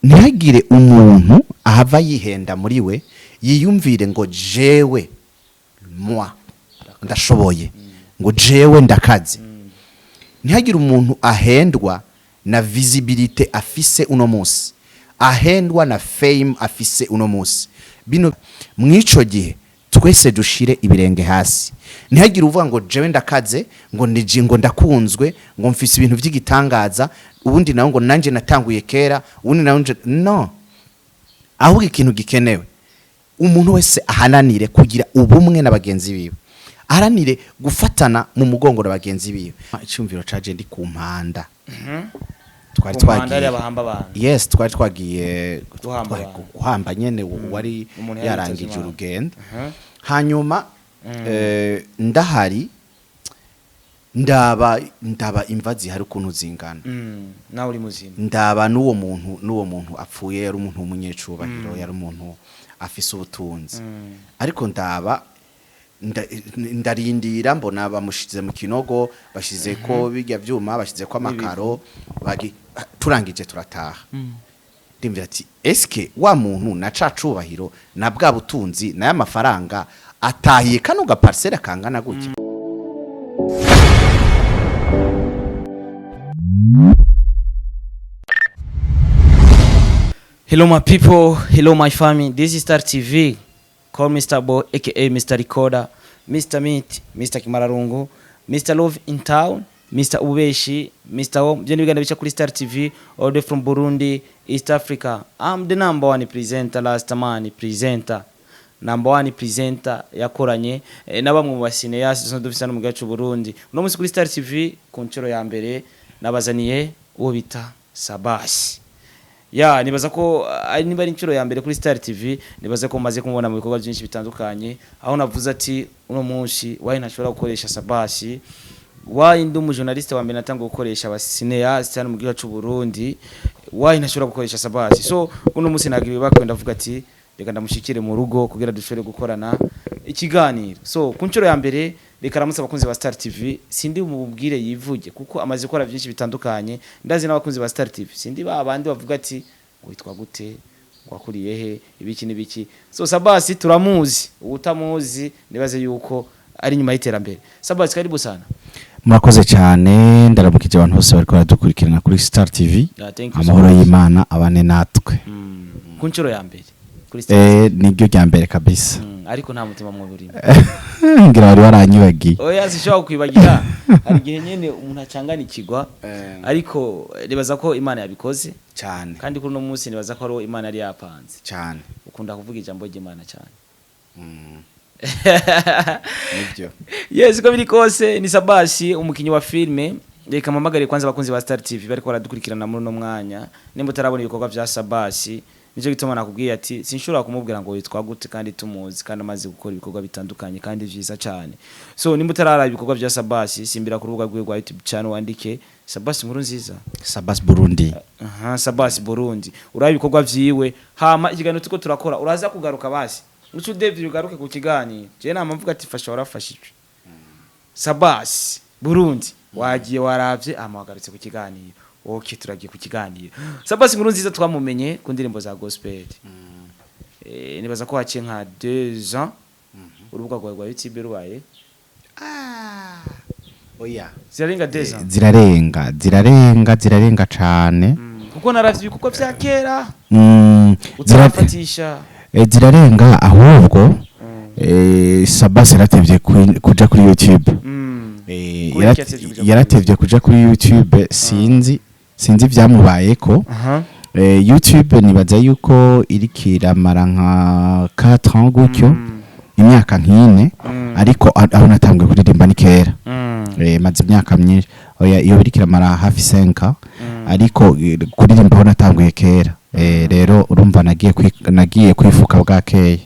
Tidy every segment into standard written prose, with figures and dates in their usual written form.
ntihagire umuntu ahava yihenda muri we yiyumvire ngo jewe moi ndashoboye ngo jewe ndakaze. Ntihagire umuntu ahendwa na visibility afise uno munsi, ahendwa na fame afise uno munsi. Bino mwico gihe twese dushire ibirenge hasi. Ntihagire uvuga ngo jewe ndakaze, ngo nije, ngo ndakunzwe, ngo mfise ibintu by'igitangaza, ubundi nawe ngo nanje natanguye kera, ubundi nawe no. Ahubwo ikintu gikenewe umuntu wese ahananire kugira ubumwe n'abagenzi biwe, aharanire gufatana mu mugongo n'abagenzi biwe. Icyumviro caje ndi ku mpanda. Twari twagiye yes, twari twagiye guhamba nyene wari yarangije urugendo. Hanyuma ndahari ndaba imvazi hari ukuntu zingana. Nawe uri muzima. Ndaba n'uwo muntu apfuye yari umuntu w'umunyecubahiro, yari umuntu afise ubutunzi. Ariko ndaba ndarindira mbona bamushize mu kinogo, bashize ko bijya vyuma, bashize ko amakaro, turangije turataha. Ndimvira ati eske wa muntu na cacubahiro na bwa butunzi na y'amafaranga atahiye kano ga parcelle kangana gutya. Hello my people, hello my family. This is Star TV. Call me Star Boy, aka Mr. Recorder, Mr. Meat, Mr. Kimararungu, Mr. Love in Town, Mr. Ubeshi, Mr. Home. Jeni biganda bicha kuri Star TV, all the from Burundi, East Africa. I'm the number one presenter, last man presenter. Number one presenter yakoranye na bamwe mu basine yasi dufisa no mu gacu Burundi. Uno munsi kuri Star TV ku ncuro ya mbere nabazaniye uwo bita SABBAS. Ya nibaza ko niba ari incuro ya mbere kuri Star TV, nibaza ko maze kumubona mu bikorwa byinshi bitandukanye, aho navuze ati uno munsi wayi ntashobora gukoresha SABBAS, wayi ndi umu journalist wa mbere natanga gukoresha abasine yasi mu gacu Burundi, wayi ntashobora gukoresha SABBAS. So uno munsi nagiye bakwenda vuga ati reka ndamushikire mu rugo kugira dushobore gukorana ikiganiro. So ku ncuro ya mbere reka ramutse abakunzi ba Star TV, sindi umubwire yivuge kuko amaze gukora byinshi bitandukanye. Ndazi n'abakunzi ba Star TV sindi babandi bavuga ati witwa gute, wakuriye he, ibiki n'ibiki. So SABBAS turamuzi, utamuzi nibaze yuko ari nyuma y'iterambere. SABBAS karibu sana. Murakoze cyane, ndaramukije abantu bose bariko baradukurikirana kuri Star TV. Amahoro y'Imana abane natwe. Ku ncuro ya mbere niryo rya mbere kabisa. Ariko nta mutima mw'urimo. Ngira bari baranyibagiye. Oya sishobora kwibagira. Hari gihe nyene umuntu acangana ikigwa, ariko nibaza ko Imana yabikoze cyane. Kandi kuri no munsi nibaza ko ari Imana yari yapanze cyane. Ukunda kuvuga ijambo ry'Imana cyane. Nibyo. Yes, ko biri kose ni SABBAS umukinyi wa filme. Reka mpamagare kwanza abakunzi ba Star TV bariko baradukurikirana muri no mwanya. Nimba utarabona ibikorwa bya SABBAS, nico gituma nakubwiye ati sinshobora kumubwira ngo witwa gute kandi tumuzi kandi amaze gukora ibikorwa bitandukanye kandi vyiza cyane. So nimba utarara ibikorwa bya SABBAS, simbira ku rubuga rwe rwa YouTube channel wandike SABBAS nkuru nziza, SABBAS Burundi. SABBAS Burundi. Uraye ibikorwa vyiwe, hama ikiganiro tuko turakora uraza kugaruka basi. Ucu David ugaruke ku kiganiro. Je na mvuga ati fasha warafashije. SABBAS Burundi wagiye waravye amagarutse ku kiganiro. Okay, turagiye ku kiganiro. SABBAS nkuru nziza twamumenye ku ndirimbo za gospel. Nibaza ko haciye nka 2 ans. Urubuga rwa YouTube rubaye. Oya. Zirarenga 2 ans. Zirarenga cyane. Kuko naravye kuko vya kera. Zirafatisha. Zirarenga ahubwo SABBAS yaratevye kuja kuri YouTube. Yaratevye kuja kuri YouTube, sinzi vyamubayeko. YouTube nibaza yuko irikira mara nka 4 ans gutyo, imyaka nk'ine, ariko aho natambwe kuririmba ni kera. Maze imyaka myinshi. Oya iyo irikira mara hafi 5 ariko kuririmba aho natambwe kera. Rero urumva nagiye kwifuka bwakeye.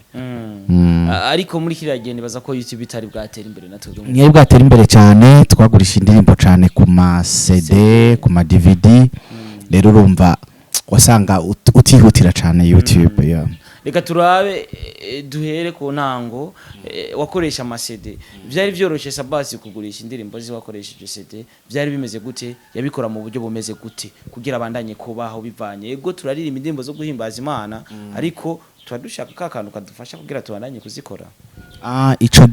Ariko muri kiriya gihe nibaza ko YouTube itari bwatera imbere natwe. Niye bwatera imbere cyane, twagurisha indirimbo cyane ku ma CD, ku ma DVD. Rero urumva wasanga utihutira cyane YouTube. reka turabe duhere ku ntango wakoresha amasede byari byoroshye SABBAS kugurisha indirimbo zi wakoresheje CD byari bimeze gute yabikora mu buryo bumeze gute kugira abandanye kubaho bivanye ego turaririmba indirimbo zo guhimbaza Imana ariko turadushaka kakantu kadufasha kugira tubandanye kuzikora ico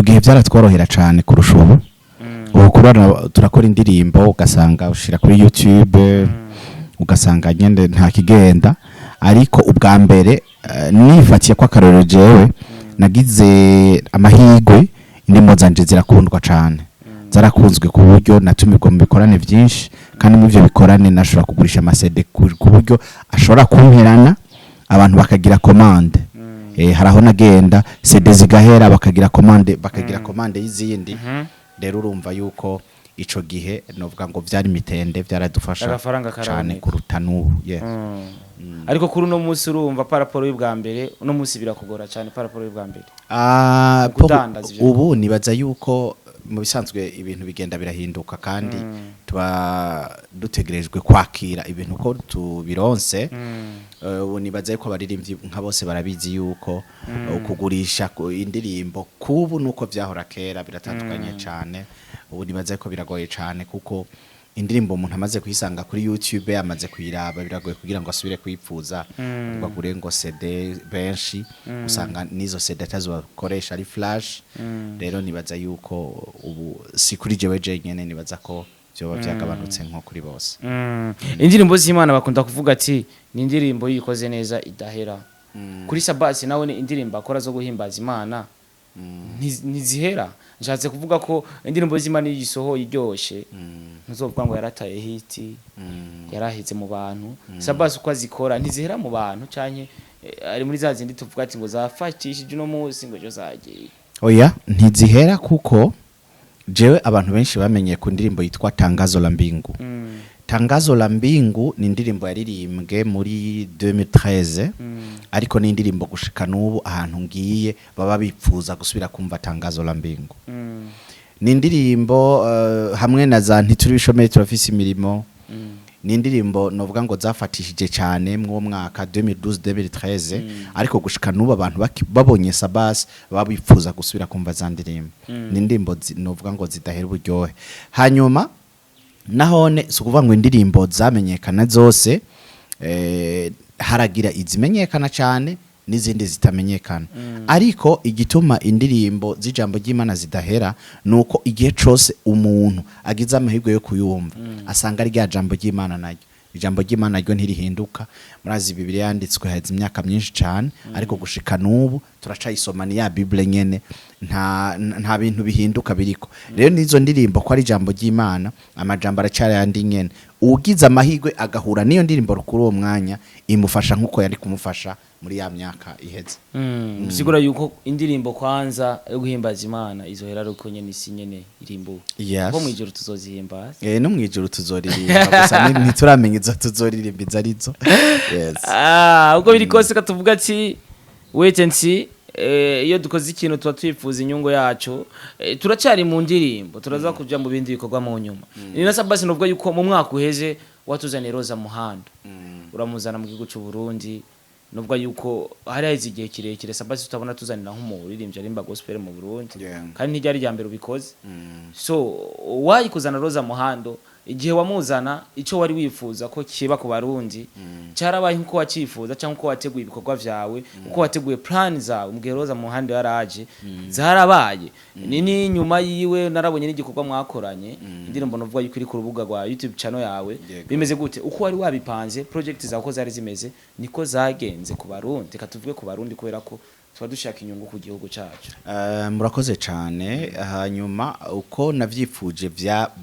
gihe byaratworohera cyane kurusha ubu ubu turakora indirimbo ugasanga ushira kuri YouTube ugasanga nyende nta kigenda ariko ubwa mbere nifatiye kwa karoro jewe nagize amahigwe indimo zanje zirakundwa cyane zarakunzwe ku buryo natumirwa mu bikorane byinshi kandi mu byo bikorane nashobora kugurisha amasede ku buryo ashobora kumperana abantu bakagira commande haraho nagenda CD zigahera bakagira commande y'izindi rero urumva yuko ico gihe novuga ngo byari mitende byaradufasha cyane kuruta n'ubu ariko kuri uno munsi urumva paraporo y'ubwa mbere uno munsi birakugora cyane paraporo y'ubwa mbere ubu nibaza yuko mu bisanzwe ibintu bigenda birahinduka kandi tuba dutegerejwe kwakira ibintu ko tubironse ubu nibaza yuko baririmbyi nka bose barabizi yuko kugurisha indirimbo kubu nuko byahora kera biratandukanye cyane ubu nibaza yuko biragoye cyane kuko indirimbo umuntu amaze kuyisanga kuri YouTube amaze kuyiraba biragoye kugira ngo asubire kuyipfuza bagure ngo CD benshi usanga nizo CD atazokoresha ari flash rero nibaza yuko ubu si kuri jewe nyene nibaza ko byoba byagabanutse nko kuri bose indirimbo z'Imana bakunda kuvuga ati ni indirimbo yikoze neza idahera kuri SABBAS nawe ni indirimbo akora zo guhimbaza Imana ntizihera nshatse kuvuga ko indirimbo z'Imana yisohoye iryoshe ntuzovuga ngo yarataye hiti yaraheze mu bantu SABBAS uko azikora ntizihera mu bantu cyane ari muri za zindi tuvuga ati ngo zafatishije uno munsi ngo jo zagiye oya ntizihera kuko jewe abantu benshi bamenye ku ndirimbo yitwa Tangazo la Mbingu Tangazo la Mbingu ni indirimbo yaririmbwe muri 2013 ariko ni indirimbo gushika n'ubu ahantu ngiye baba bipfuza gusubira kumva Tangazo la Mbingu ni indirimbo hamwe na za ntituri turafise imirimo ni indirimbo novuga ngo zafatishije cyane mu mwaka 2012-2013 ariko gushika n'ubu abantu babonye SABBAS baba bipfuza gusubira kumva za ndirimbo ni indirimbo novuga ngo zidahera uburyohe hanyuma nahone sukuvuga ngo indirimbo zamenyekana zose haragira izimenyekana cyane n'izindi zitamenyekana ariko igituma indirimbo z'ijambo ry'Imana zidahera nuko igihe cyose umuntu agize amahirwe yo kuyumva asanga ari rya jambo ry'Imana naryo ijambo ry'Imana ryo ntirihinduka murazi Bibiliya yanditswe haza imyaka myinshi cyane ariko gushika n'ubu turacayisoma ni ya Bible nyene nta bintu bihinduka biriko rero nizo ndirimbo ko ari ijambo ry'Imana amajambo aracyari yandi nyene ugize amahirwe agahura niyo ndirimbo kuri uwo mwanya imufasha nkuko yari kumufasha muri ya myaka iheze sigura yuko indirimbo kwanza yo guhimbaza Imana izohera ruko nyene isi nyene irimbo ko mwijuru tuzozihimbaza no mwijuru tuzoririmba gusa ntituramenya izo tuzoririmba izarizo yes ubwo biri kose katuvuga ati wait and see iyo dukoze ikintu tuba twifuza inyungu yacu turacari mu ndirimbo turaza kuja mu bindi bikorwa mu nyuma ni na SABBAS novuga yuko mu mwaka uheze watuzaniye Roza Muhando uramuzana mu gihugu cy'u Burundi nubwo yuko hari haize igihe kirekire SABBAS tutabona tuzanira nk'umuririmbyi arimba gospel mu Burundi kandi ntiryari rya mbere ubikoze so wayikuzana Roza Muhando igihe wamuzana ico wari wifuza ko kiba ku barundi cyarabaye nko wacifuza cyangwa ko wateguye ibikorwa vyawe uko wateguye plan zawe mbwe Roza Muhando yaraje zarabaye ni nyuma yiwe narabonye n'igikorwa mwakoranye indirimbo novuga yuko iri ku rubuga rwa YouTube channel yawe bimeze gute uko wari wabipanze project zawe ko zari zimeze niko zagenze ku barundi katuvuge ku barundi kubera ko tuba dushaka inyungu ku gihugu cyacu murakoze cyane hanyuma uko navyifuje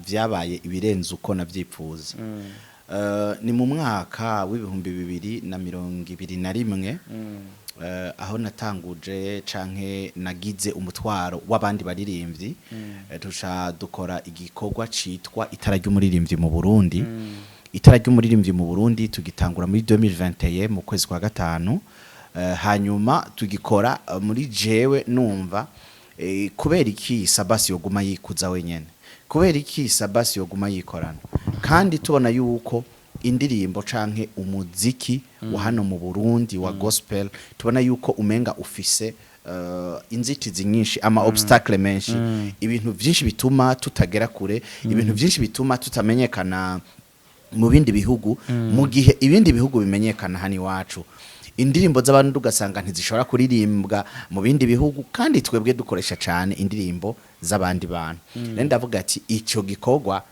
byabaye ibirenze uko navyifuza ni mu mwaka w'2021 aho natanguje canke nagize umutwaro w'abandi baririmbyi tusha dukora igikorwa citwa itara ry'umuririmbyi mu Burundi itara ry'umuririmbyi mu Burundi tugitangura muri 2021 mu kwezi kwa gatanu hanyuma tugikora muri jewe numva kubera iki SABBAS yoguma yikuza wenyene kubera iki SABBAS yoguma yikorana kandi tubona yuko indirimbo canke umuziki wa hano mu Burundi wa gospel tubona yuko umenga ufise inzitizi nyinshi ama obstacle menshi ibintu byinshi bituma tutagera kure ibintu byinshi bituma tutamenyekana mu bindi bihugu mu gihe ibindi bihugu bimenyekana hani wacu indirimbo z'abantu ugasanga ntizishobora kuririmbwa mu bindi bihugu kandi twebwe dukoresha cyane indirimbo z'abandi bantu rero ndavuga ati icyo gikorwa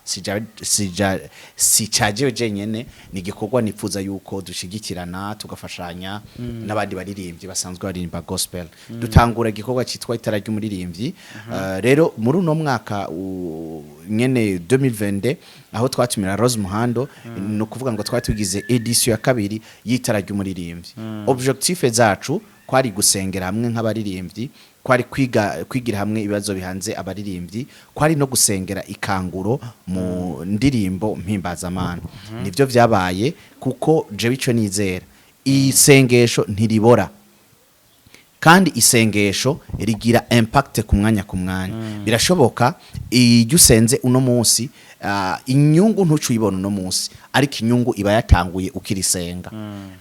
sicajewe jenyene ni gikorwa nifuza yuko dushigikirana tugafashanya n'abandi baririmbyi basanzwe baririmba gospel dutangura gikorwa cyitwa itara ry'umuririmbyi rero muri uno mwaka nyene 2022 aho twatumira Rose Muhando no kuvuga ngo twatugize edition ya kabiri y'itara ry'umuririmbyi objectif zacu kwari gusengera hamwe nk'abaririmbyi kwari kwigira hamwe ibibazo bihanze abaririmbyi kwari no gusengera ikanguro mu ndirimbo mpimbazamana nivyo vyabaye kuko jewe ico nizera isengesho ntiribora kandi isengesho rigira impact ku mwanya birashoboka iyo usenze uno munsi inyungu ntucuyibona uno munsi ariko inyungu iba yatanguye ukirisenga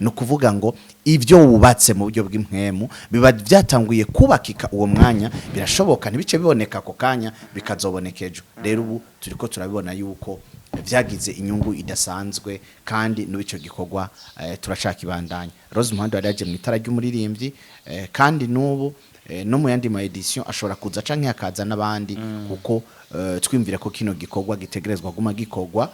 no kuvuga ngo ivyo wubatse mu buryo bw'impwemu biba byatanguye kubakika uwo mwanya birashoboka ntibice biboneka ako kanya bikazobonekejo rero ubu turiko turabibona yuko vyagize inyungu idasanzwe kandi n'icyo gikorwa turashaka ibandanya Rose Muhando yaraje mu itara ry'umuririmbyi kandi n'ubu no mu yandi ma edition ashobora kuza canke akaza n'abandi kuko twimvira ko kino gikorwa gitegerezwa guma gikorwa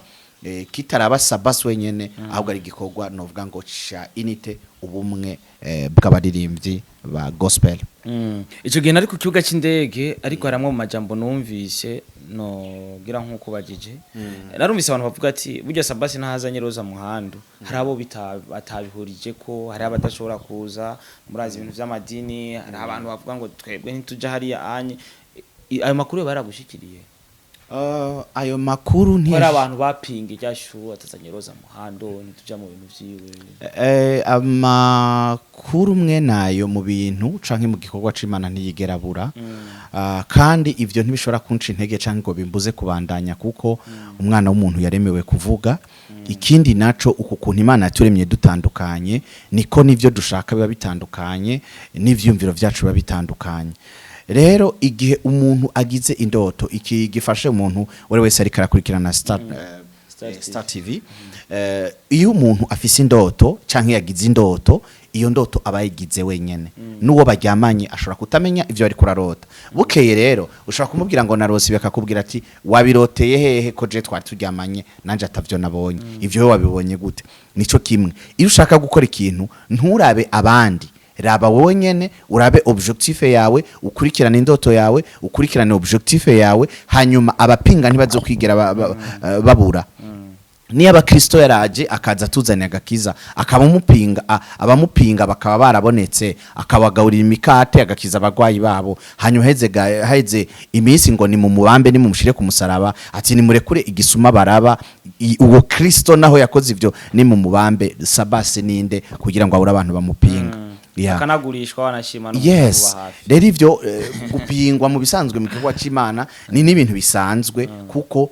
kitaraba SABBAS wenyene ahubwo ari gikorwa novuga ngo cha unite ubumwe bw'abaririmbyi ba gospel ico gihe nari ku kibuga c'indege ariko haramwe mu majambo numvise no gira nkuko bagije narumvise abantu bavuga ati burya SABBAS ntahazanye Rose Muhando hari abo batabihurije ko hari abadashobora kuza murazi ibintu vy'amadini hari abantu bavuga ngo twebwe ntituja hariya anye ayo makuru baragushikiriye ayo makuru hari abantu bapinga icyashu atazanye Rose Muhando ntituja mu bintu vyiwe amakuru mwe nayo mu bintu canke mu gikorwa c'Imana ntiyigerabura kandi ivyo ntibishobora kunca intege canke ngo bimbuze kubandanya kuko umwana w'umuntu yaremewe kuvuga ikindi naco uko kuntu Imana yaturemye dutandukanye niko nivyo dushaka biba bitandukanye n'ivyumviro vyacu biba bitandukanye rero igihe umuntu agize indoto iki gifashe umuntu wari wese ari karakurikirana Star TV iyo umuntu afise indoto canke yagize indoto iyo ndoto abayigize wenyene nuwo baryamanye ashobora kutamenya ivyo ari kurarota bukeye rero ushobora kumubwira ngo narose bakakubwira ati wabiroteye hehe ko je twari turyamanye nanje atavyo nabonye ivyo we wabibonye gute nico kimwe iyo ushaka gukora ikintu nturabe abandi raba wowe nyene urabe objectif yawe ukurikirana indoto yawe ukurikirana objectif yawe hanyuma abapinga ntibazokwigera babura ni abakristo yaraje akaza tuzanye agakiza akabamupinga abamupinga bakaba barabonetse akabagaurira imikate agakiza abagwayi babo hanyuma heze iminsi ngo ni mu mubambe ni mu mushire ku musaraba ati ni murekure igisuma baraba uwo Kristo naho yakoze ivyo ni mu mubambe SABBAS ninde kugira ngo abura abantu bamupinga kanagurishwa wanashima no yes rero ivyo gupingwa mu bisanzwe mu kigo c'Imana ni n'ibintu bisanzwe kuko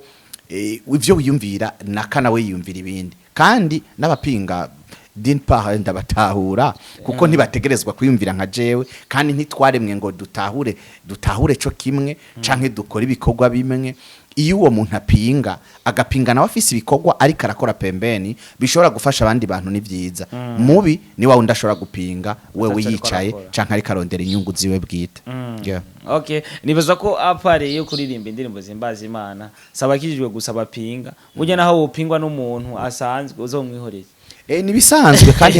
ivyo wiyumvira nakana we yiyumvira ibindi kandi n'abapinga din part ndabatahura kuko ntibategerezwa kwiyumvira nka jewe kandi ntitwaremwe ngo dutahure co kimwe canke dukora ibikorwa bimwe iyo uwo muntu agapinga nawe afise ibikorwa ariko arakora pembeni bishobora gufasha abandi bantu ni vyiza mubi ni wa undashobora gupinga wewe yicaye canke ariko arondera inyungu ziwe bwite okay nibaza ko apare yo kuririmba indirimbo zimbaza Imana sabakijwe gusaba pinga burya naho upingwa n'umuntu asanzwe uzomwihoreza ni bisanzwe kandi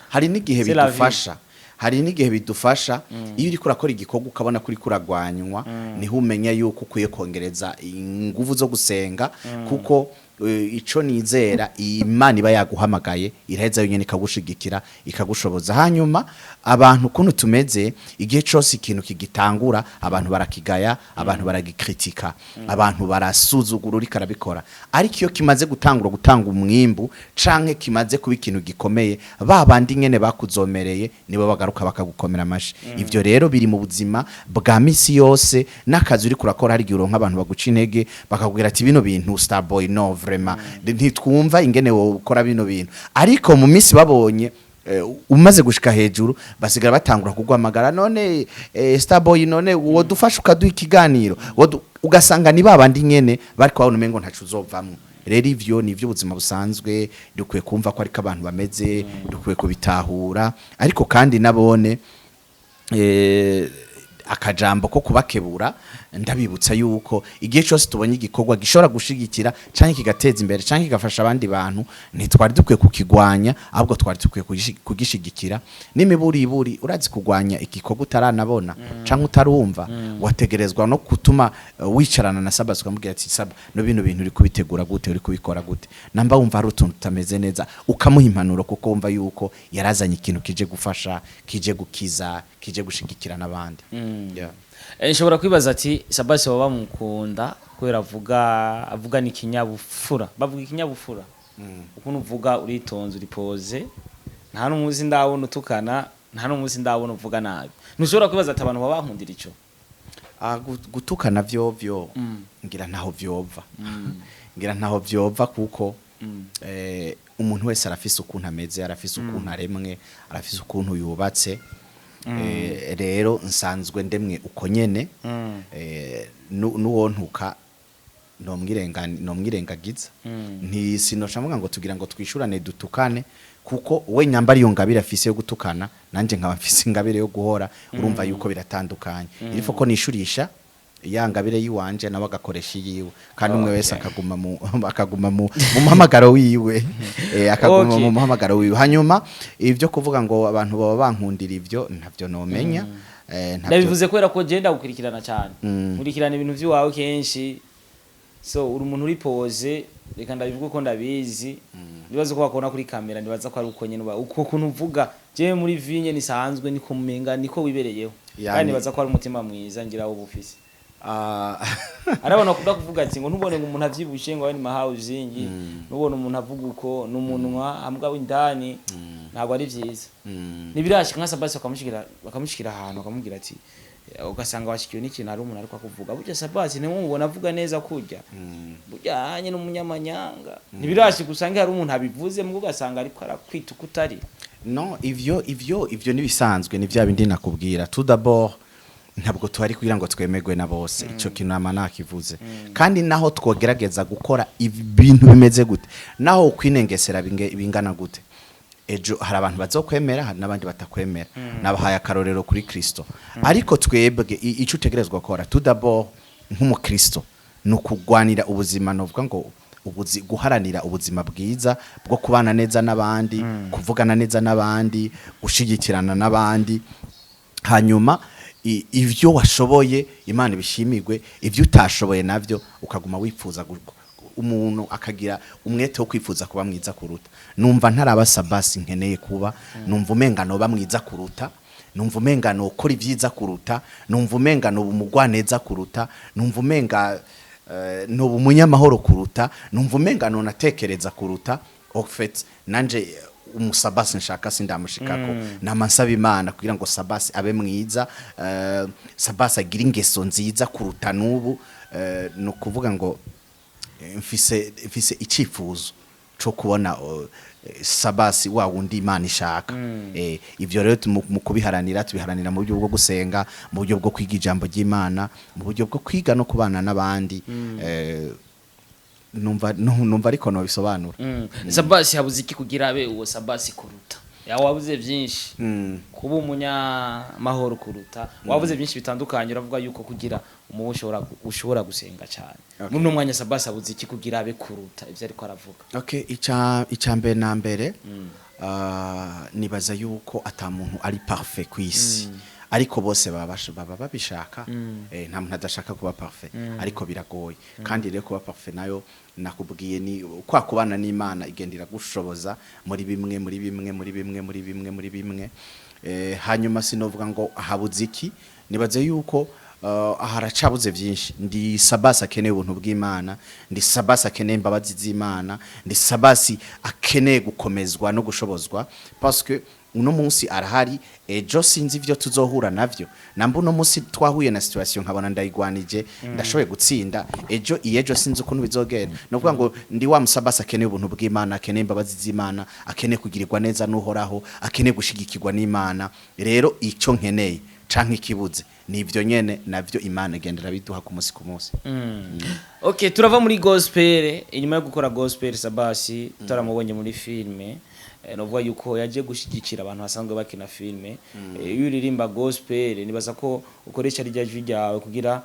hari n'igihe bidufasha hari n'igihe bidufasha iyo uri kurakora igikorwa ukabona kuri kuragwanywa niho umenya yuko ukwiye kongereza ingufu zo gusenga kuko ico nizera Imana iba yaguhamagaye iraheza yonyene ikagushigikira ikagushoboza hanyuma abantu kuntu tumeze igihe cyose ikintu kigitangura abantu barakigaya abantu baragikritika abantu barasuzugura uri karabikora ariko iyo kimaze gutanga umwimbu canke kimaze kuba ikintu gikomeye babandi nyene bakuzomereye nibo bagaruka bakagukomera amashi ivyo rero biri mu buzima bwa misi yose n'akazi uri kurakora hari gihe uronka abantu baguca intege bakakubwira ati bino bintu Starboy no vraiment ntitwumva ingene wo ukora bino bintu ariko mu minsi babonye umaze gushika hejuru basigara batangura kugwamagara none Starboy none wo dufasha ukaduha ikiganiro ugasanga ni babandi nyene bari kwa umengo ntacu uzovamwe rero ivyo ni ubuzima busanzwe dukwiye kumva ko ariko abantu bameze dukwiye kubitahura ariko kandi nabone akajambo ko kubakebura ndabibutsa yuko igihe cyose tubonye igikorwa gishobora gushigikira canke kigateza imbere canke kigafasha abandi bantu ntitwari dukwiye kukigwanya ahubwo twari dukwiye kugishigikira n'imiburiburi urazi kugwanya igikorwa utaranabona canke utarumva wategerezwa no gutuma wicarana na SABBAS ukamubwira ati Saba no bino bintu uri kubitegura gute uri kubikora gute namba wumva ari utuntu tutameze neza ukamuha impanuro kuko wumva yuko yarazanye ikintu kije gufasha kije gukiza kije gushigikira nabandi nshobora kwibaza ati SABBAS baba bamukunda kubera avuga ni kinyabufura bavuga ikinyabufura ukuntu uvuga uritonze uripoze nta n'umuzi ndabona utukana nta n'umuzi ndabona uvuga nabi ntushobora kwibaza ati abantu baba bankundira ico gutukana vyovyo ngira ntaho vyova ngira ntaho vyova kuko umuntu wese arafise ukuntu ameze arafise ukuntu aremwe arafise ukuntu yubatse rero nsanzwe ndemwe uko nyene nuwontuka nomwirengagiza nti sinoshamuga ngo tugira ngo twishurane dutukane kuko we nyambari yo ngabire afise yo gutukana nanje nkaba mfise ingabire yo guhora urumva yuko biratandukanye irifo ko nishurisha ya ngabire yiwanje nawe agakoresha yiwe kandi umwe wese akaguma mu muhamagaro wiwe akaguma mu muhamagaro wiwe hanyuma ivyo kuvuga ngo abantu baba bankundira ivyo ntavyo nomenya ndabivuze kwera ko genda gukurikirana cyane kurikirana ibintu by'iwawe kenshi so uri umuntu uri pose reka ndabivuga ko ndabizi nibaze ko bakona kuri kamera nibaza ko ari uko nyene uko kuntu uvuga je muri vinye nisanzwe niko mumenga niko wibereyeho kandi nibaza ko ari umutima mwiza ngira wo bufise arabona kuvuga ati ngo ntubone ngo umuntu avyibushe ngo ari mahauzingi nubone umuntu avuga uko n'umunwa ambwa w'indani ntabwo ari vyiza nibirashika nka SABBAS bakamushikira ahantu bakamubwira ati ugasanga washikiwe n'ikintu ari umuntu ariko akuvuga burya SABBAS nimwe mubona avuga neza kurya burya hanye n'umunyamanyanga nibirashika usanga hari umuntu abivuze mu ugasanga ariko arakwita ukutari no ivyo nibisanzwe ni vya bindi nakubwira tout d'abord ntabwo twari kugira ngo twemegwe na bose ico kintu nakivuze kandi naho twogerageza gukora ibintu bimeze gute naho ukwinengesera bingana gute ejo hari abantu bazokwemera hari nabandi batakwemera nabahaye akarorero kuri Kristo ariko twebwe ico utegerezwa gukora tout d'abord nk'umukristo no kugwanira ubuzima novuga ngo guharanira ubuzima bwiza bwo kubana neza n'abandi kuvugana neza n'abandi gushigikirana n'abandi hanyuma ivyo washoboye Imana ibishimirwe ivyo utashoboye navyo ukaguma wifuza umuntu akagira umwete wo kwifuza kuba mwiza kuruta numva ntaraba SABBAS nkeneye kuba numva umenga no bamwiza kuruta numva umenga no ukora ivyiza kuruta numva umenga no umugwaneza kuruta numva umenga no umunyamahoro kuruta numva umenga no natekereza kuruta en fait nanje SABBAS nshaka sindamushikako namansaba Imana kugira ngo SABBAS abe mwiza SABBAS agira ingeso nziza kuruta nubu no kuvuga ngo mfise icifuzo cyo kubona SABBAS wa wundi Imana ishaka ivyo rero mu kubiharanira tubiharanira mu buryo bwo gusenga mu buryo bwo kwiga ijambo ry'Imana mu buryo bwo kwiga no kubana n'abandi numva ariko no bisobanura SABBAS yabuze iki kugira abe uwo SABBAS kuruta wabuze byinshi kuba umunyamahoro kuruta wabuze byinshi bitandukanye uravuga yuko kugira ushobora gusenga cyane muri no mwanya SABBAS abuze iki kugira abe kuruta ivyo ariko aravuga okay icambe na mbere nibaza yuko ata muntu ari parfait kwisi ariko bose baba babishaka nta muntu adashaka kuba parfait ariko biragoye kandi rero kuba parfait nayo nakubwiye ni kwa kubana n'Imana igendera gushoboza muri bimwe hanyuma sinovuga ngo ahabuze iki nibaze yuko aharacabuze byinshi ndi SABBAS akeneye ubuntu bw'Imana ndi SABBAS akeneye imbabazi z'Imana ndi SABBAS akeneye gukomezwa no gushobozwa parce que uno munsi arahari ejo sinzi ivyo tuzohura navyo namba uno munsi twahuye na situation nkabona ndayigwanije ndashoboye gutsinda ejo iyejo sinzi ukuntu bizogenda no kuvuga ngo ndi wa musabasa akeneye ubuntu bw'Imana akeneye imbabazi z'Imana akeneye kugirirwa neza n'uhoraho akeneye gushigikirwa n'Imana rero ico nkeneye canke ikibuze nivyo nyene navyo Imana igendera biduha ku munsi ku munsi. Okay, turava muri gospel inyuma yo gukora gospel SABBAS taramubonye muri filme novuga yuko yaje gushigikira abantu basanzwe bakina filme iyo uririmba gospel nibaza ko ukoresha rya jwi ryawe kugira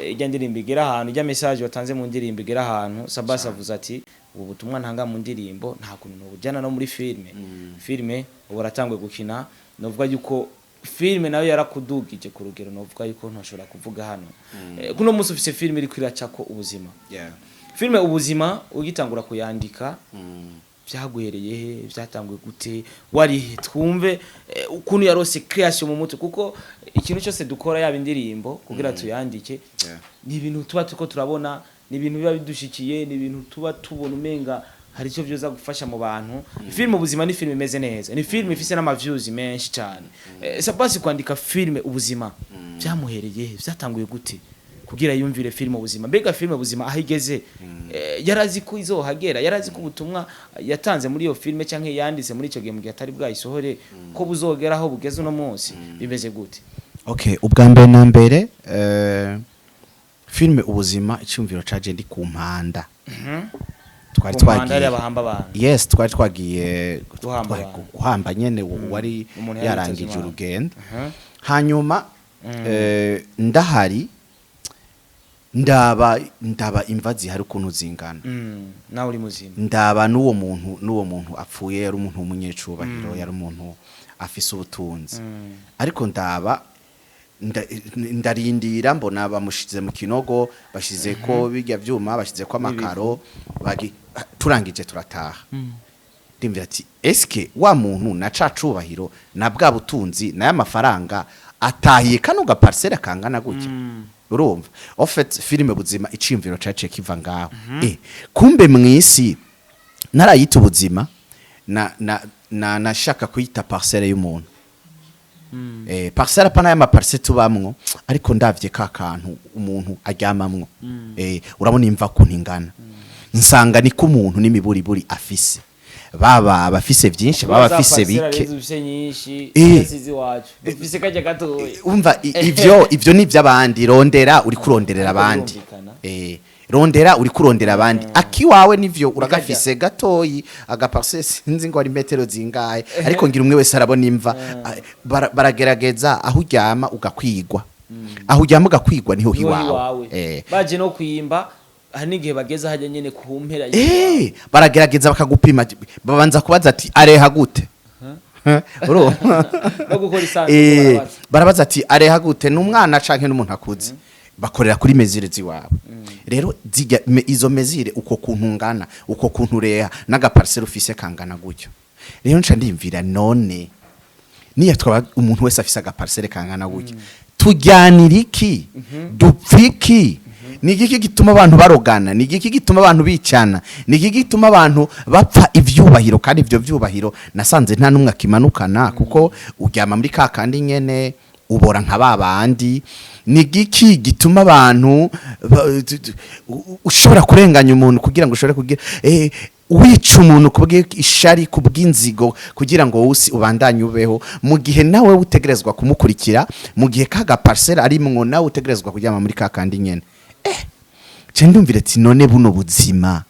ijya ndirimbo igera ahantu ijya message watanze mu ndirimbo igera ahantu SABBAS avuze ati ubutumwa ntanga mu ndirimbo nta kuntu bujana no muri filme filme uburatangwe gukina novuga yuko filme nayo yarakudugije ku rugero novuga yuko ntoshobora kuvuga hano kuno musi ufise filme iri kwiracako ubuzima filme ubuzima ugitangura kuyandika byaguhereye he byatanguye gute wari twumve ukuntu yarose creation mu mutwe kuko ikintu cyose dukora yaba indirimbo kugira tuyandike ni ibintu tuba tuko turabona ni ibintu biba bidushikiye ni ibintu tuba tubona umenga hari cyo byoza gufasha mu bantu film ubuzima ni film imeze neza ni film ifise n'ama views menshi cyane SABBAS kwandika film ubuzima byamuhereye byatanguye gute kugira yumvire film ubuzima mbega film ubuzima ahigeze yarazi ko izohagera yarazi ko ubutumwa yatanze muri iyo film canke yanditse muri ico game atari bwayisohore ko buzogeraho bugeze no munsi bimeze gute. Okay, ubwa mbere na mbere film ubuzima icyumviro caje ndi ku mpanda twari twagiye yes twari twagiye guhamba nyene wari yarangije urugendo hanyuma ndahari ndaba imvazi hari ukuntu zingana nawe uri muzima ndaba n'uwo muntu apfuye yari umuntu w'umunyecubahiro yari umuntu afise ubutunzi ariko ndaba ndarindira mbona bamushize mu kinogo bashize ko bijya vyuma bashize ko amakaro turangije turataha ndimvira ati eske wa muntu na cacubahiro na bwa butunzi na y'amafaranga atahiye kano ga parcelle kangana gutya urumva en fait filime buzima icimviro cace kiva ngaho kumbe mwisi narayita ubuzima na nashaka kuyita parcelle y'umuntu parcelle pana y'ama parcelle tubamwo ariko ndavye ka kantu umuntu aryamamwo urabona imva kuntu ingana nsanga niko umuntu n'imiburiburi afise baba abafise byinshi baba afise bike umva ivyo ni vy'abandi rondera uri kuronderera abandi rondera uri kurondera abandi akiwawe nivyo uragafise gatoyi agaparse sinzi ngo ari metero zingahe ariko ngira umwe wese arabona imva baragerageza aho uryama ugakwigwa aho uryama ugakwigwa niho hiwawe baje no kwimba hanigihe bageza hajya nyene kumpera baragerageza bakagupima babanza kubaza ati areha gute uro no gukora isanzwe barabaza ati areha gute n'umwana canke n'umuntu akuze bakorera kuri mezire ziwabo rero zijya izo mezire uko kuntu ngana uko kuntu reha naga parcelle office kangana gutyo rero nca ndimvira none niya twaba umuntu wese afise aga parcelle kangana gutyo tujyanira iki dupfiki nigiki gituma abantu barogana nigiki gituma abantu bicana nigiki gituma abantu bapfa ivyubahiro kandi ivyo vyubahiro nasanze nta numwe akimanukana kuko uryama muri kakandi nyene ubora nka babandi nigiki gituma abantu ushobora kurenganya umuntu kugira ngo ushobore kugira wica umuntu kubwe ishari kubw'inzigo kugira ngo usi ubandanye ubeho mu gihe nawe utegerezwa kumukurikira mu gihe kaga parcelle ari mwo nawe utegerezwa kujyama muri kakandi nyene ndumvira ati none buno buzima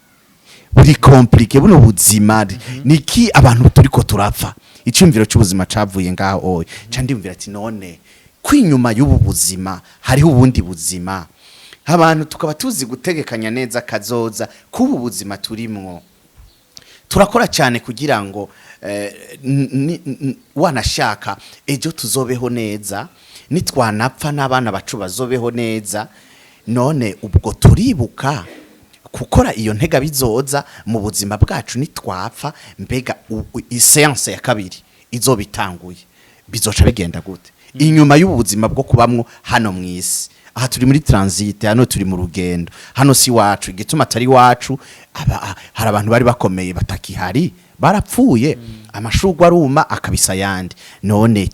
buri compliqué buno buzima niki abantu turiko turapfa icumviro cy'ubuzima cavuye ngaho ndumvira ati none kwinyuma y'ubu buzima hariho ubundi buzima abantu tukaba tuzi gutegekanya neza kazoza kubu buzima turimwo turakora cyane kugira ngo wanashaka ejo tuzobeho neza nitwanapfa n'abana bacu bazobeho neza none ubwo turibuka gukora iyo ntega bizoza mu buzima bwacu nitwapfa mbega iseanse ya kabiri izo bitanguye bizoca bigenda gute inyuma y'ubuzima bwo kubamwo hano mwisi aha turi muri transit hano turi mu rugendo hano si wacu igituma atari wacu hari abantu bari bakomeye batakihari barapfuye amashurwe aruma akabisa yandi none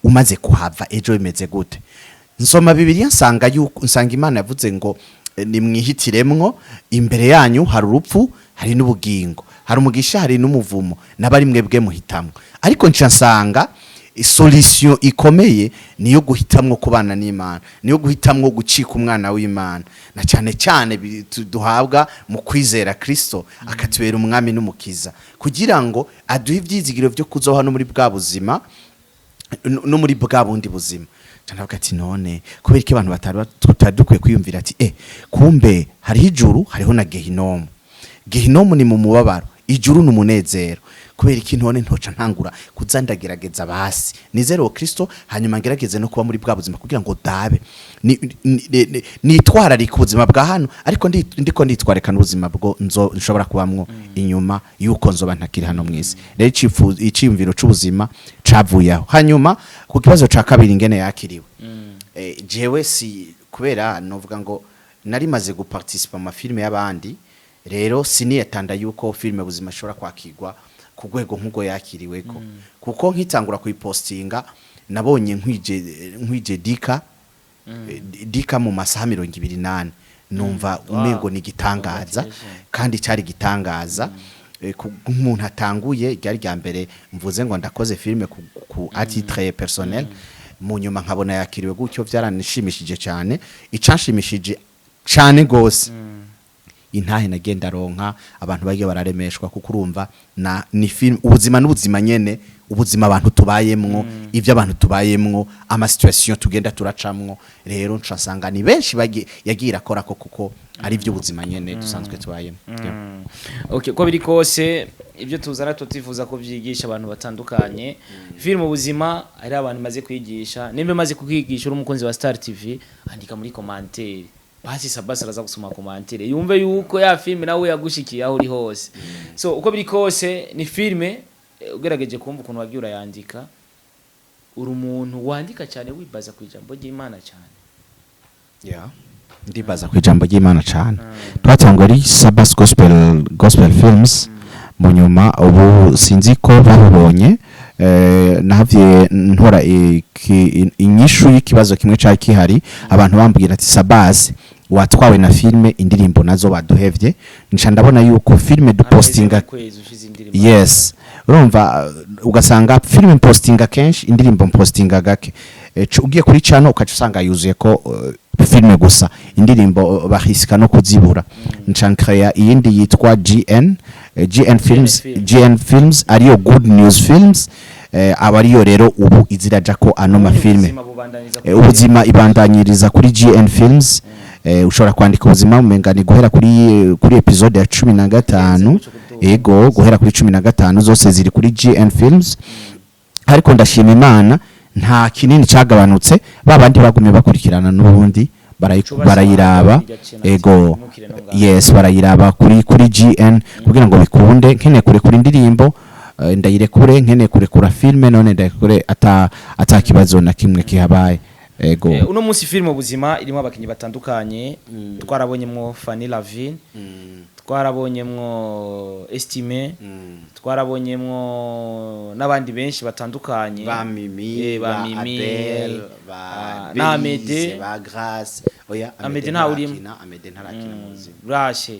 umaze kuhava ejo bimeze gute nsoma Bibiliya nsanga Imana yavuze ngo nimwihitiremwo imbere yanyu hari urupfu hari n'ubugingo hari umugisha hari n'umuvumo nabari mwebwe muhitamwe ariko nsanga solution ikomeye niyo guhitamwo kubana n'Imana niyo guhitamwo gucika umwana w'Imana na cyane cyane duhabwa mu kwizera Kristo akatubera umwami n'umukiza kugira ngo aduhe ivyizigiro byo kuzoha no muri bwa buzima no muri bwa bundi buzima cyanavuga ati none kubera iki abantu batadukwiye kwiyumvira ati kumbe hari ijuru hariho na gehinomu ni mu mubabaro ijuru n'umunezero kubera iki none ntoca ntangura kuzandagerageza basi nizero Kristo hanyuma ngerageze no kuba muri bwa buzima kugira ngo dabe nitwararika ubuzima bwa hano ariko ndiko nditwarekana ubuzima bwo nshobora kubamwo inyuma yuko nzoba ntakiri hano mwisi rero iciyumviro c'ubuzima cavuyeho hanyuma ku kibazo ca kabiri ingene yakiriwe jewe si kubera novuga ngo nari maze guparticipa mu filme y'abandi rero siniyatanda yuko filme buzima shobora kwakirwa ku rwego nk'ugo yakiriweko kuko nkitangura kuyipostinga nabonye nkwije dika mu masaha 28 numva umengo ni gitangaza kandi cyari gitangaza umuntu atanguye ryari rya mbere mvuze ngo ndakoze filme ku titre personnel mu nyuma nkabona yakiriwe gutyo byaranishimishije cyane icanshimishije cyane gose intahe nagenda ronka abantu bagiye bararemeshwa kuko urumva ni film ubuzima n'ubuzima nyene ubuzima abantu tubayemwo ivyo abantu tubayemwo ama situation tugenda turacamwo rero ncasanga ni benshi yagira akora kuko ari byo ubuzima nyene dusanzwe tubayemwo okay ko biri kose ibyo tuzana tutifuza ko byigisha abantu batandukanye film ubuzima ari abantu maze kwigisha nimbe maze kukwigisha uri umukunzi wa Star TV andika muri commentaire basi SABBAS araza gusoma commentaire yumve yuko ya film nawe yagushikiye aho uri hose so uko biri kose ni filme ugerageje kumva ukuntu wagiye urayandika uri umuntu wandika cyane wibaza ku ijambo ry'Imana cyane ndibaza ku ijambo ry'Imana cyane twatangwa ari SABBAS gospel films mu nyuma ubu sinzi ko babonye navye ntora inyishu y'ikibazo kimwe cyari kihari abantu bambwira ati SABBAS watwawe na filme indirimbo nazo baduhevye nca ndabona yuko filme dupostinga yes urumva ugasanga filme postinga kenshi indirimbo postinga gake ugiye kuri channel ukaca usanga yuzuye ko filme gusa indirimbo bahisika no kuzibura nca nkaya iyindi yitwa GN films ariyo good news films abariyo rero ubu iziraja ko ano mafilme ubuzima ibandanyiriza kuri GN films ushobora kwandika ubuzima umengani guhera kuri episode ya 15 ego guhera kuri 15 zose ziri kuri GN films ariko ndashima Imana nta kinini cagabanutse babandi bagumye bakurikirana n'ubundi barayiraba ego yes barayiraba kuri GN kugira ngo bikunde nkene kuri indirimbo ndayirekure nkene kurekura filme none ndakure atakibazo na kimwe kihabaye ego uno munsi film ubuzima irimo abakinyi batandukanye twarabonyemwo Fanny Lavine twarabonyemwo Estime twarabonyemwo nabandi benshi batandukanye ba Mimi ba ABEL ba Namede ba Grace oya Amede nta urimo Amede ntarakina muzi rashe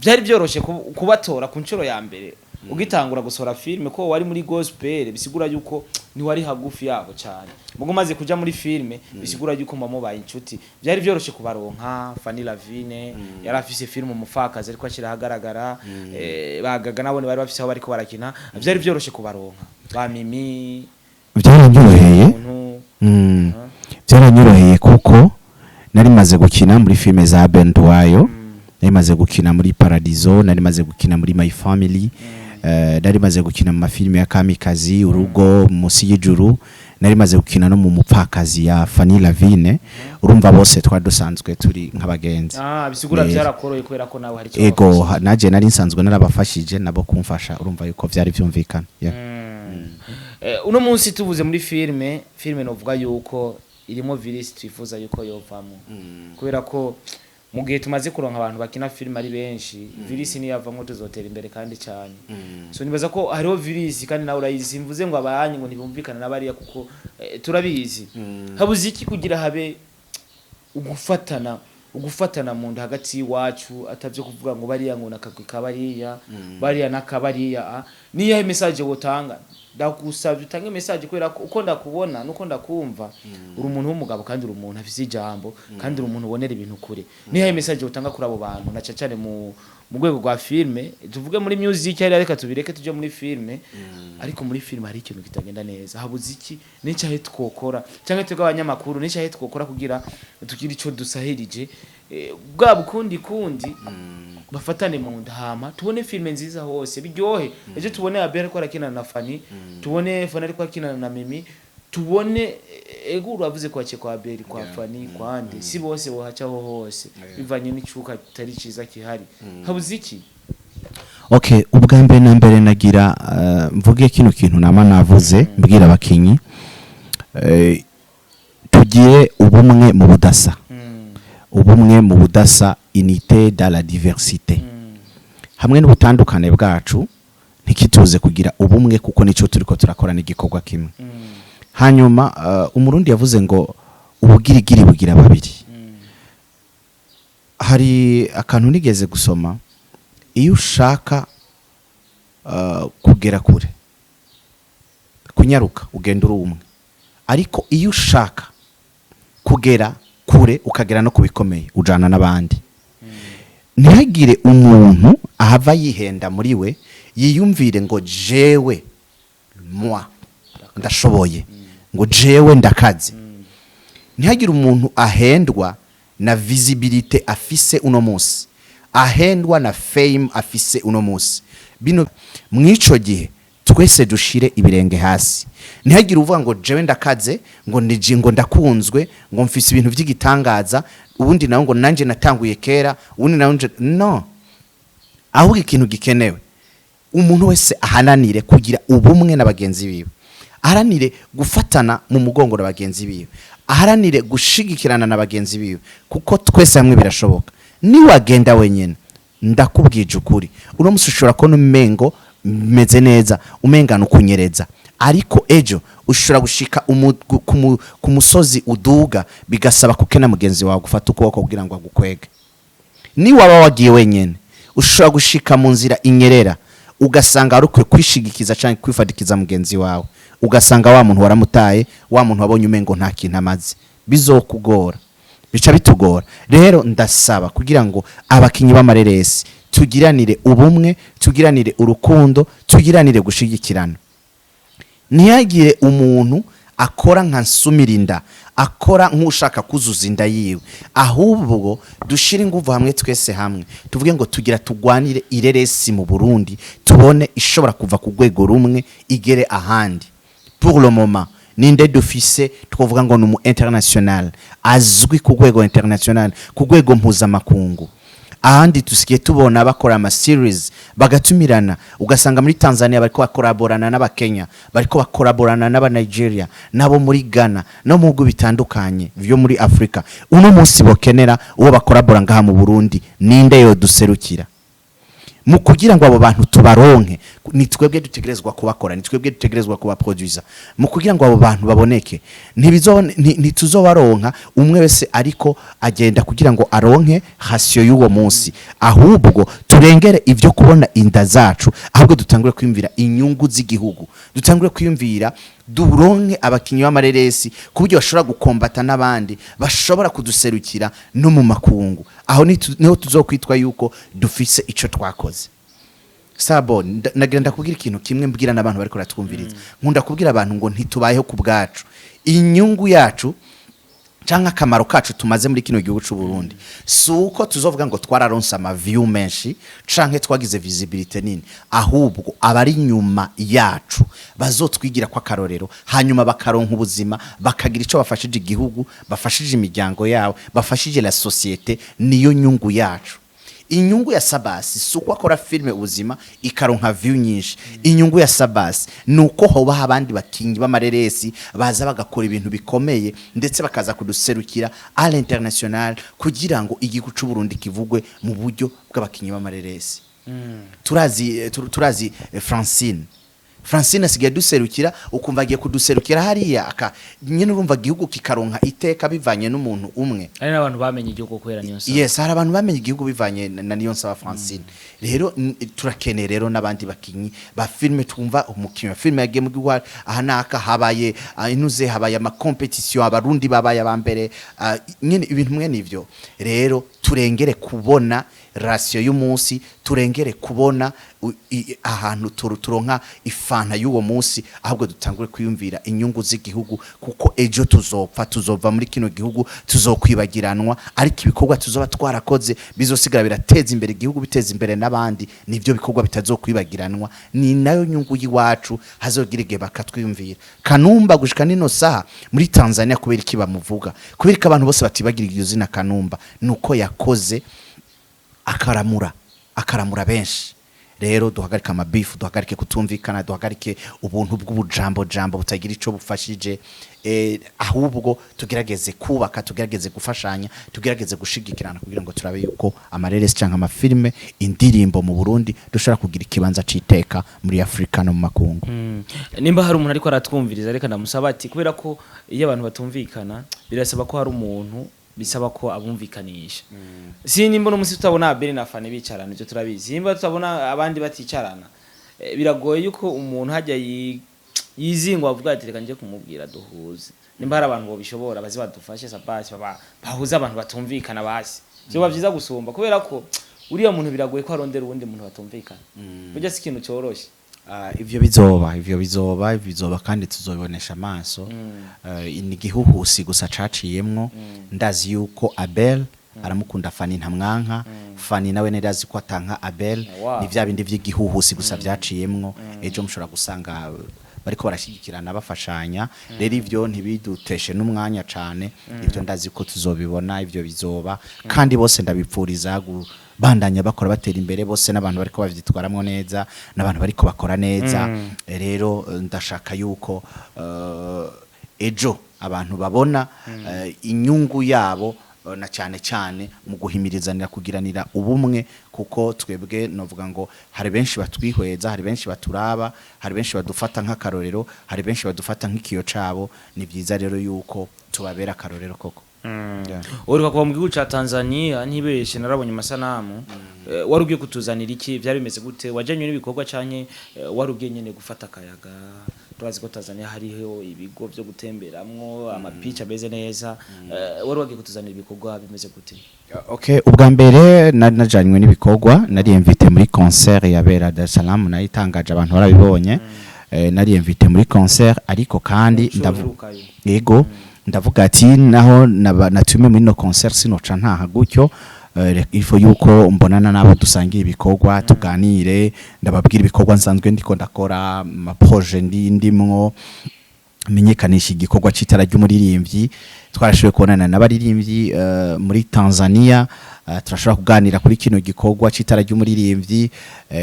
byari byoroshe kubatora ku ncuro ya mbere ugitangura gusora filme ko wari muri gospel bisigura yuko ni wari hagufi yabo cyane mugo maze kuja muri filme bisigura yuko mamo baye inshuti byari byoroshe kubaronka Fanny Lavine yarafise filme umufakazi ariko ashira hagaragara bagaga nabone bari bafise aho bariko barakina byari byoroshe kubaronka ba Mimi byaranyoroheye kuko nari maze gukina muri filme za ABEL wayo nari maze gukina muri Paradiso nari maze gukina muri My Family nari maze gukina mu mafilme ya Kamikazi urugo musi y'ijuru nari maze gukina no mu mupfakazi ya Fanny Lavine urumva bose twadusanzwe turi nk'abagenzi bisigura byarakoroye kwera ko nawe hari cyo ego naje nari nsanzwe narabafashije nabo kumfasha urumva yuko byari byumvikana uno munsi tuvuze muri filme novuga yuko irimo virus twifuza yuko yovamo kubera ko mu gihe tumaze kuronka abantu bakina film ari benshi virus ni yavamwe tuzotera imbere kandi cyane so nibaza ko hariho virus kandi nawe urayizi mvuze ngo abahanyi ngo ntibumvikana nabariya kuko turabizi habuze iki kugira habe ugufatana mu nda hagati y'iwacu atavyo kuvuga ngo bariya ngo nakagwi kabariya bariya nakabariya niyo message wotanga ndagusabye utange message kwera uko ndakubona nuko ndakumva uri umuntu w'umugabo kandi uri umuntu afise ijambo kandi uri umuntu ubonera ibintu kure niyo message wotanga kuri abo bantu na cyane mu rwego rwa filme tuvuge muri music hari reka tubireke tuje muri filme ariko muri filme hari ikintu kitagenda neza habuze iki n'icyahe twokora cyangwa twebwe abanyamakuru n'icyahe twokora kugira tugira ico dusahirije bwa bukundi bafatane mu ndahama tubone filme nziza hose biryohe ejo tubone ABEL ko arakina na FANNY tubone FANNY ariko akina na Mimi tubone ego uravuze ko ace kwa ABEL kwa FANNY kwande si bose bohacaho hose bivanye n'icuka tari ciza kihari habuze iki okay ubwa mbere na mbere nagira mvuge kino kintu nama navuze mbwira abakinyi tugiye ubumwe mu budasa ubumwe mu budasa unité dans la diversité hamwe n'ubutandukane bwacu ntikituze kugira ubumwe kuko nico turiko turakora n'igikorwa kimwe hanyuma umurundi yavuze ngo ubugirigiri bugira babiri hari akantu nigeze gusoma iyo ushaka kugera kure kunyaruka ugenda uri umwe ariko iyo ushaka kugera kure ukagera no kubikomeye ujana n'abandi ntihagire umuntu ahava yihenda muri we yiyumvire ngo jewe ndashoboye ngo jewe ndakaze ntihagire umuntu ahendwa na visibility afise uno munsi ahendwa na fame afise uno munsi bino mwico gihe twese dushire ibirenge hasi ntihagire uvuga ngo jewe ndakaze ngo ndiji ngo ndakunzwe ngo mfise ibintu by'igitangaza ubundi nawe ngo nanje natanguye kera ubundi nawe no ahubwo ikintu gikenewe umuntu wese ahananire kugira ubumwe n'abagenzi biwe aharanire gufatana mu mugongo n'abagenzi biwe aharanire gushigikirana n'abagenzi biwe kuko twese hamwe birashoboka ni wagenda wenyene ndakubwije ukuri uno musushura ko numengo meze neza umengana ukunyereza ariko ejo ushobora gushika ku musozi uduga bigasaba kukena mugenzi wawe gufata ukuboko kugira ngo agukwege ni waba wagiye wenyene ushobora gushika mu nzira inyerera ugasanga arukwe kwishigikiza cyangwa kwifadikiza mugenzi wawe ugasanga wa muntu waramutaye wa muntu wabonye umengo nta kintu amaze bizokugora bica bitugora rero ndasaba kugira ngo abakinyi b'amareresi tugiranire ubumwe tugiranire urukundo tugiranire gushigikirana ntiyagire umuntu akora nka nsumirinda akora nk'ushaka kuzuza inda yiwe ahubwo dushire inguvu hamwe twese hamwe tuvuge ngo tugira tugwanire ireresi mu Burundi tubone ishobora kuva ku rwego rumwe igere ahandi pour le moment ninde dufise twovuga ngo numu international azwi ku rwego international ku rwego mpuzamakungu ahandi tusikiye tubona bakora ama series bagatumirana ugasanga muri Tanzania bariko bakolaborana n'abakenya bariko bakolaborana n'aba Nigeria nabo muri Ghana no mu bihugu bitandukanye byo muri Afrika uno munsi bokenera uwo bakolabora ngaha mu Burundi ninde yo duserukira mu kugira ngo abo bantu tubaronke ni twebwe dutegerezwa kubakora ni twebwe dutegerezwa kuba producer mu kugira ngo abo bantu baboneke ntituzobaronka umwe wese ariko agenda kugira ngo aronke hasio y'uwo munsi ahubwo turengere ivyo kubona inda zacu ahubwo dutangure kwimvira inyungu z'igihugu dutangure kwimvira duronke abakinyi b'amareresi kuburyo bashobora gukombata n'abandi bashobora kuduserukira no mu makungu aho niho tuzokwitwa yuko dufise ico twakoze sabo nagira ndakubwira ikintu kimwe mbwira n'abantu bariko ratwumviriza nkunda kubwira abantu ngo ntitubayeho ku bwacu inyungu yacu canka akamaro kacu tumaze muri kino gihugu c'u Burundi suko tuzovuga ngo twararonsa ama view menshi canke twagize visibility nini ahubwo abari nyuma yacu bazotwigira kwa karorero hanyuma bakaronka ubuzima bakagira ico bafashije igihugu bafashije imiryango yawe bafashije la societe niyo nyungu yacu inyungu ya SABBAS suko akora filme ubuzima ikaronka view nyinshi inyungu ya SABBAS nuko hoba abandi bakinyi b'amareresi baza bagakora ibintu bikomeye ndetse bakaza kuduserukira à l'international kugira ngo igihugu c'u Burundi kivugwe mu buryo bw'abakinyi b'amareresi turazi Francine asigaye duserukira ukumva agiye kuduserukira hariya aka nyine urumva igihugu kikaronka iteka bivanye n'umuntu umwe ari n'abantu bamenye igihugu kwera niyo nsaba yes hari abantu bamenye igihugu bivanye na niyo nsaba Francine rero turakeneye rero n'abandi bakinyi ba filme twumva umukinyi wa filme yagiye mu gihugu aha naka habaye inuze habaye ama competition abarundi babaye abambere nyine ibintu mwe nivyo rero turengere kubona ratio y'umunsi turengere kubona ahantu turonka ifana y'uwo munsi ahubwo dutangure kwiyumvira inyungu z'igihugu kuko ejo tuzova muri kino gihugu tuzokwibagiranwa ariko ibikorwa tuzoba twarakoze bizosigara birateza imbere igihugu biteza imbere n'abandi nivyo bikorwa bitazokwibagiranwa ni nayo nyungu yiwacu hazogira igihe bakatwiyumvira Kanumba gushika nino saha muri Tanzania kubera iki bamuvuga kubera ko abantu bose batibagira iryo zina Kanumba nuko yakoze akaramura benshi rero duhagarike amabifu duhagarike kutumvikana duhagarike ubuntu bw'ubujambo butagira ico bufashije ahubwo tugerageze kubaka tugerageze gufashanya tugerageze gushigikirana kugira ngo turabe yuko amareresi canka amafilme indirimbo mu Burundi dushobora kugira ikibanza citeka muri Afrika no mu makungu nimba hari umuntu ariko aratwumviriza reka ndamusaba ati kubera ko iyo abantu batumvikana birasaba ko hari umuntu bisaba ko abumvikanisha si nimba no musi tutabona ABEL na FANNY bicarana ivyo turabizi nimba tutabona abandi baticarana biragoye yuko umuntu hajya yizingwa avuga ati reka nje kumubwira duhuze nimba hari abantu bo bishobora bazi badufashe SABBAS bahuza abantu batumvikana basi byo bavyiza gusumba kubera ko uriya muntu biragoye ko arondera uwundi muntu batumvikana burya si ikintu cyoroshe ivyo bizoba kandi tuzobibonesha amaso ni gihuhusi gusa caciyemwo ndazi yuko ABEL aramukunda FANNY ntamwanka FANNY nawe nerazi ko atanka ABEL ni vya bindi vy'igihuhusi gusa vyaciyemwo ejo mushobora gusanga bariko barashigikirana bafashanya rero ivyo ntibiduteshe n'umwanya cane ivyo ndazi ko tuzobibona ivyo bizoba kandi bose ndabipfuriza bandanya bakora batera imbere bose n'abantu bariko bavyitwaramwo neza n'abantu bariko bakora neza rero ndashaka yuko ejo abantu babona inyungu yabo na cyane mu guhimirizanira kugiranira ubumwe kuko twebwe novuga ngo hari benshi batwihweza hari benshi baturaba hari benshi badufata nk'akarorero hari benshi badufata nk'ikiyo cabo ni byiza rero yuko tubabera akarorero koko uri kwa mu gihugu ca Tanzania ntibeshe narabonye masanamu warugiye kutuzanira iki byari bimeze gute wajanye n'ibikorwa canke warugiye nyene gufata akayaga turazi ko Tanzania hariho ibigo byo gutemberamwo amapicha beze neza warugiye kutuzanira ibikorwa bimeze gute okay ubwa mbere najanywe n'ibikorwa nari invité muri concert yabera Dar es Salaam nayitangaje abantu barabibonye nari invité muri concert ariko kandi ndavuga yego ndavuga ati naho natume muri no concert sinoca ntaha gutyo ifo yuko mbonana nabo dusangiye ibikorwa tuganire ndababwira ibikorwa nsanzwe ndiko ndakora ama projet ndimwo menyekanisha igikorwa citara ry'umuririmbyi twarashoboye kubonana n'abaririmbyi muri Tanzania turashobora kuganira kuri kino gikorwa citara ry'umuririmbyi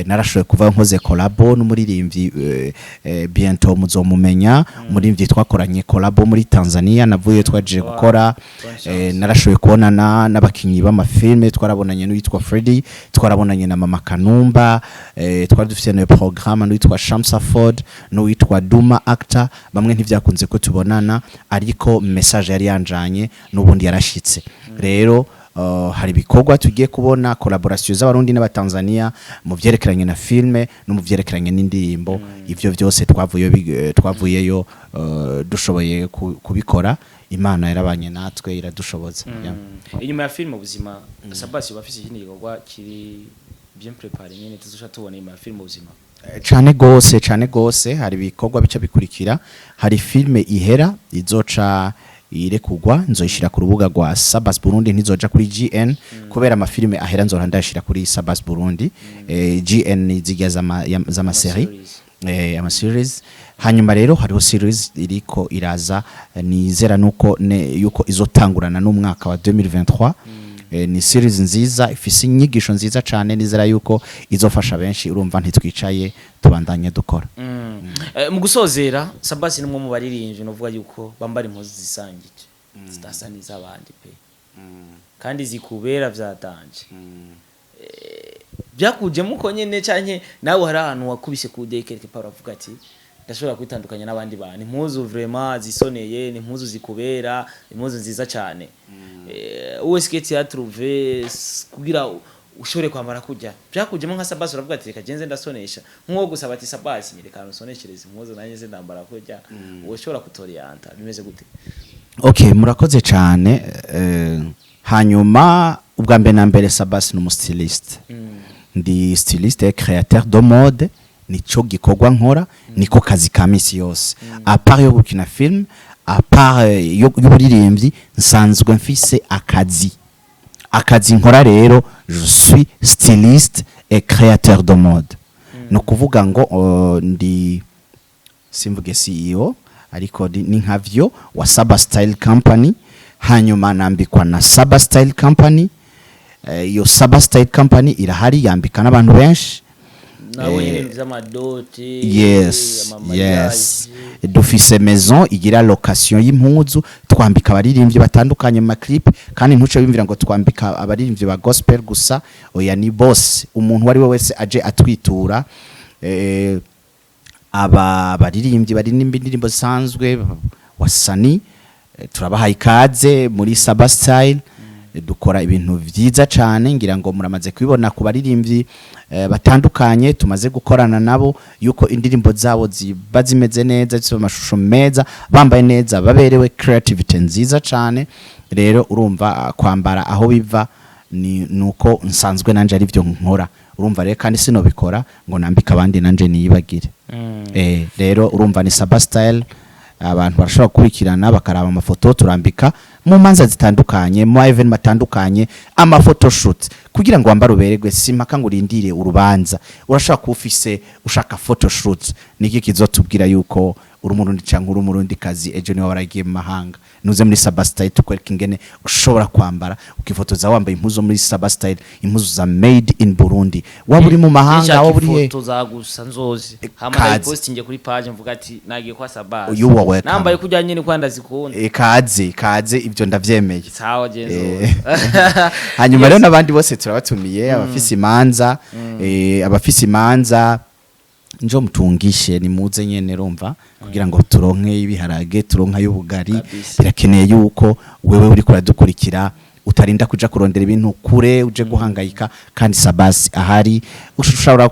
narashoboye kuva nkoze collabo n'umuririmbyi bientôt muzomumenya umuririmbyi twakoranye collabo muri Tanzania navuye twaje gukora narashoboye kubonana n'abakinyi b'amafilme twarabonanye n'uwitwa Freddy twarabonanye na Mama Kanumba twari dufite no programme n'uwitwa Shamsa Ford n'uwitwa Duma actor bamwe ntivyakunze ko tubonana ariko message yari yanjanye n'ubundi yarashitse rero hari bikorwa tugiye kubona collaboration z'abarundi n'abatanzania mu vyerekeranye na filme no mu vyerekeranye n'indirimbo ivyo byose twavuyeyo dushoboye kubikora Imana yarabanye natwe iradushoboza inyuma ya filme ubuzima SABBAS bafise ikindi gikorwa kiri bien préparé nyene tuzosha tubona inyuma ya filme ubuzima cane gose hari bikorwa bica bikurikira hari filme ihera izoca irekugwa nzoyishira ku rubuga rwa SABBAS Burundi ntizoja kuri GN kubera amafilme ahera nzora ndashira kuri SABBAS Burundi GN zigiye zama series ama series hanyuma rero hariho series iriko iraza nizera nuko yuko izotangurana n'umwaka wa 2023 ni series nziza ifise inyigisho nziza cyane nizera yuko izofasha benshi urumva ntitwicaye tubandanye dukora mu gusozera SABBAS nimwe mu baririmbyi novuga yuko bambara impuzu zisangije zitasa n'izabandi pe kandi zikubera vyatanje byakujemo uko nyene cyane nawe hari ahantu wakubise ku dekete para vuga ati ndashobora kwitandukanya n'abandi bantu impuzu vraiment zisoneye ni impuzu zikubera impuzu nziza cyane uwesketi ya trouver kugira ushobore kwambara kujya byakujemo nka SABBAS uravuga ati reka genze ndasonesha nko gusaba ati SABBAS nyereka usoneshereza impuzu nanye ze ndambara kujya ushobora kutorianta bimeze gute okay murakoze cyane hanyuma ubwa mbere na mbere SABBAS ni umustiliste ndi styliste et créateur de mode nico gikorwa nkora niko kazi ka misi yose a part yo gukina film a part y'uburirimbyi nsanzwe mfise akazi nkora rero je suis styliste et créateur de mode no kuvuga ngo ndi simvuge CEO ariko ni nkavyo wa SABBAS Style Company hanyuma nambikwa na SABBAS Style Company iyo SABBAS Style Company irahari yambika n'abantu benshi nawe nyine vy'amadoti yes dufise maison igira location y'impuzu twambika abaririmbyi batandukanye mu clip kandi ntuce wimvira ngo twambika abaririmbyi ba gospel gusa oya ni boss umuntu wari we wese aje atwitura abaririmbyi bari n'indirimbo zisanzwe wasani turabahaye ikaze muri SABBAS Style dukora ibintu vyiza cyane ngira ngo muramaze kubibona ku baririmbyi batandukanye tumaze gukorana nabo yuko indirimbo zabo ziba zimeze neza zifite amashusho meza bambaye neza baberewe creativity nziza cyane rero urumva kwambara aho biva nuko nsanzwe nanje ari byo nkora urumva rero kandi sino bikora ngo nambika abandi nanje niyibagire rero urumva ni SABBAS Style abantu barashobora kurikirana bakaraba amafoto turambika mu manza zitandukanye mu event matandukanye ama photoshoot kugira ngo wambare uberegwe simpaka ngo urindire urubanza urashaka kufise ushaka photoshoot niki kizotubwira yuko urumurundi cyangwa urumurundi kazi ejo ni waragiye mu mahanga nuze muri SABBAS Style tukwereka ingene ushobora kwambara ukifotoza wambaye impuzu muri SABBAS Style impuzu za made in Burundi waba uri mu mahanga waba uri foto za gusa nzozi hama postinge kuri page mvuga ati nagiye kwa SABBAS nambaye kujya nyine kwanda zikunda kaze ibyo ndavyemeye sawa genzo hanyuma rero nabandi bose turabatumiye abafise imanza njo mutungishe ni muze nyene rumva kugira ngo turonke ibiharage turonka y'ubugari birakeneye yuko wewe uri kuradukurikira utarinda kuja kurondera ibintu kure uje guhangayika kandi SABBAS ahari ushobora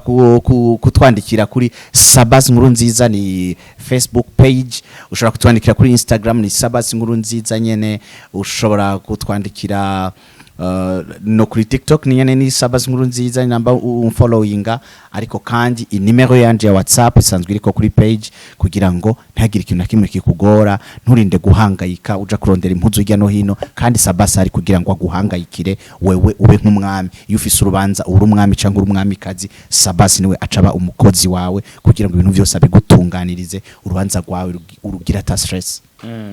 kutwandikira kuri SABBAS Nkuru Nziza ni Facebook page ushobora kutwandikira kuri Instagram ni SABBAS Nkuru Nziza nyene ushobora kutwandikira no kuri TikTok ni SABBAS Nkuru Nziza namba unfollowinga ariko kandi inimero yanje ya WhatsApp isanzwe iriko kuri page kugira ngo ntagire ikintu nakimwe kikugora nturinde guhangayika uja kurondera impuzu hirya no hino kandi SABBAS ari kugira ngo aguhangayikire wewe ube nk'umwami iyo ufise urubanza uri umwami cyangwa uri umwami kazi SABBAS niwe acaba umukozi wawe kugira ngo ibintu byose abigutunganirize urubanza rwawe urugira ta stress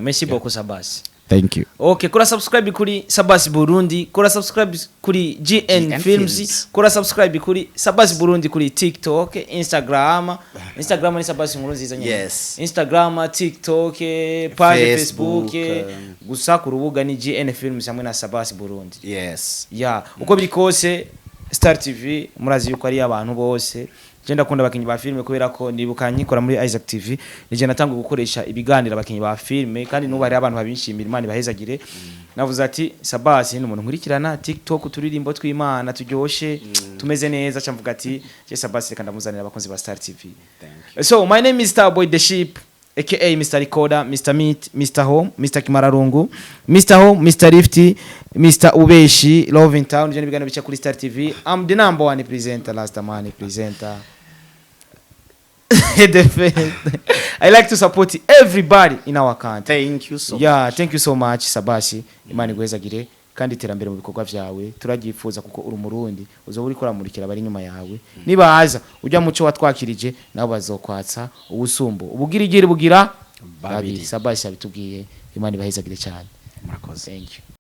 merci beaucoup SABBAS. Thank you. Okay, kora subscribe kuri SABBAS Burundi, kora subscribe kuri GN Films, kora subscribe kuri SABBAS Burundi kuri TikTok, Instagram ni SABBAS Nkuru Nziza nyine. Yes. Instagram, TikTok, page Facebook, gusa ku rubuga ni GN Films hamwe na SABBAS Burundi. Yes. Yeah, uko biri kose Star TV murazi yuko ari abantu bose. Jenda kunda bakinyi ba filme kubera ko ndibuka nkikora muri Isaac TV nije natanga gukoresha ibiganira bakinyi ba filme kandi nubu hari abantu babinshimira Imana bahezagire navuze ati SABBAS ni umuntu nkurikirana TikTok turirimbo tw'Imana turyoshe tumeze neza cyamvuga ati je SABBAS reka ndamuzanira abakunzi ba Star TV. So my name is Starboy the Sheep aka Mr. Recorder, Mr. Meat, Mr. Home, Mr. Kimararungu, Mr. Home, Mr. Lifty, Mr. Ubeshi, Love in Town, jeni bigano bicha kuri Star TV. I'm the number one presenter, last man presenter. I like to support everybody in our country. Thank you so much. Thank you so much SABBAS. Imana igwezagire kandi iterambere mu bikorwa vyawe turagifuza kuko uri umurundi uzo uri kuramurikira bari nyuma yawe niba haza ujya muco watwakirije nabo bazokwatsa ubusumbo ubugirigire bugira babiri SABBAS yabitubwiye Imana ibahezagire cyane. Murakoze. Thank you.